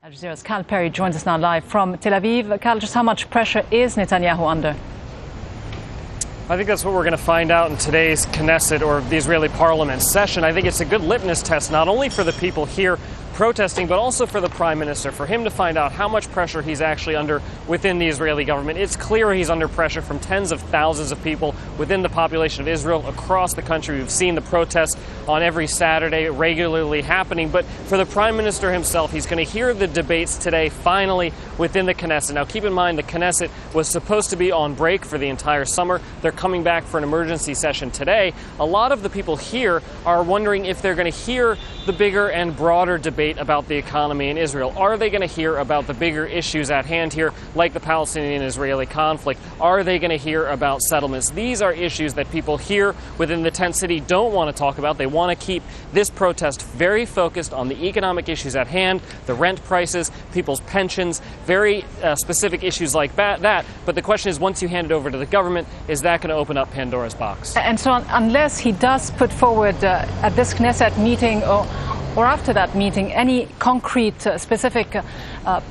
Jazeera's Cal Perry joins us now live from Tel Aviv. Cal, just how much pressure is Netanyahu under? I think that's what we're going to find out in today's Knesset, or the Israeli Parliament session. I think it's a good litmus test, not only for the people here protesting, but also for the Prime Minister, for him to find out how much pressure he's actually under within the Israeli government. It's clear he's under pressure from tens of thousands of people within the population of Israel across the country. We've seen the protests on every Saturday regularly happening. But for the Prime Minister himself, he's going to hear the debates today, finally, within the Knesset. Now, keep in mind, the Knesset was supposed to be on break for the entire summer. They're coming back for an emergency session today. A lot of the people here are wondering if they're going to hear the bigger and broader debate about the economy in Israel. Are they going to hear about the bigger issues at hand here, like the Palestinian-Israeli conflict? Are they going to hear about settlements? These are issues that people here within the tent city don't want to talk about. They want to keep this protest very focused on the economic issues at hand, the rent prices, people's pensions, very specific issues like that. But the question is, once you hand it over to the government, is that going to open up Pandora's box? And so unless he does put forward at this Knesset meeting or after that meeting any concrete, specific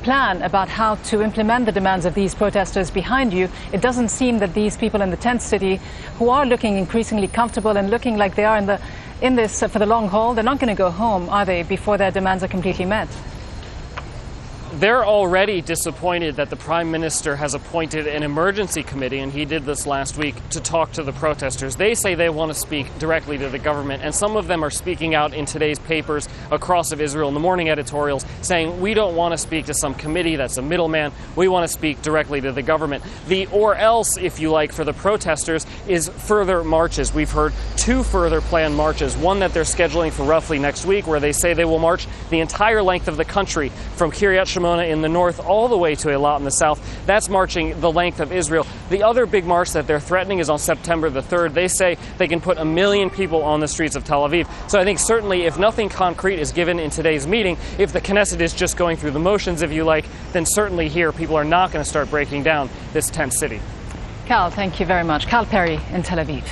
plan about how to implement the demands of these protesters behind you, it doesn't seem that these people in the tent city, who are looking increasingly comfortable and looking like they are in this for the long haul, they're not going to go home, are they, before their demands are completely met? They're already disappointed that the Prime Minister has appointed an emergency committee, and he did this last week, to talk to the protesters. They say they want to speak directly to the government, and some of them are speaking out in today's papers across of Israel in the morning editorials, saying we don't want to speak to some committee that's a middleman. We want to speak directly to the government. The or else, if you like, for the protesters is further marches. We've heard 2 further planned marches, one that they're scheduling for roughly next week, where they say they will march the entire length of the country from Kiryat Shimona in the north all the way to Eilat in the south. That's marching the length of Israel. The other big march that they're threatening is on September the 3rd. They say they can put 1 million people on the streets of Tel Aviv. So I think certainly if nothing concrete is given in today's meeting, if the Knesset is just going through the motions, if you like, then certainly here people are not going to start breaking down this tent city. Cal, thank you very much. Cal Perry in Tel Aviv.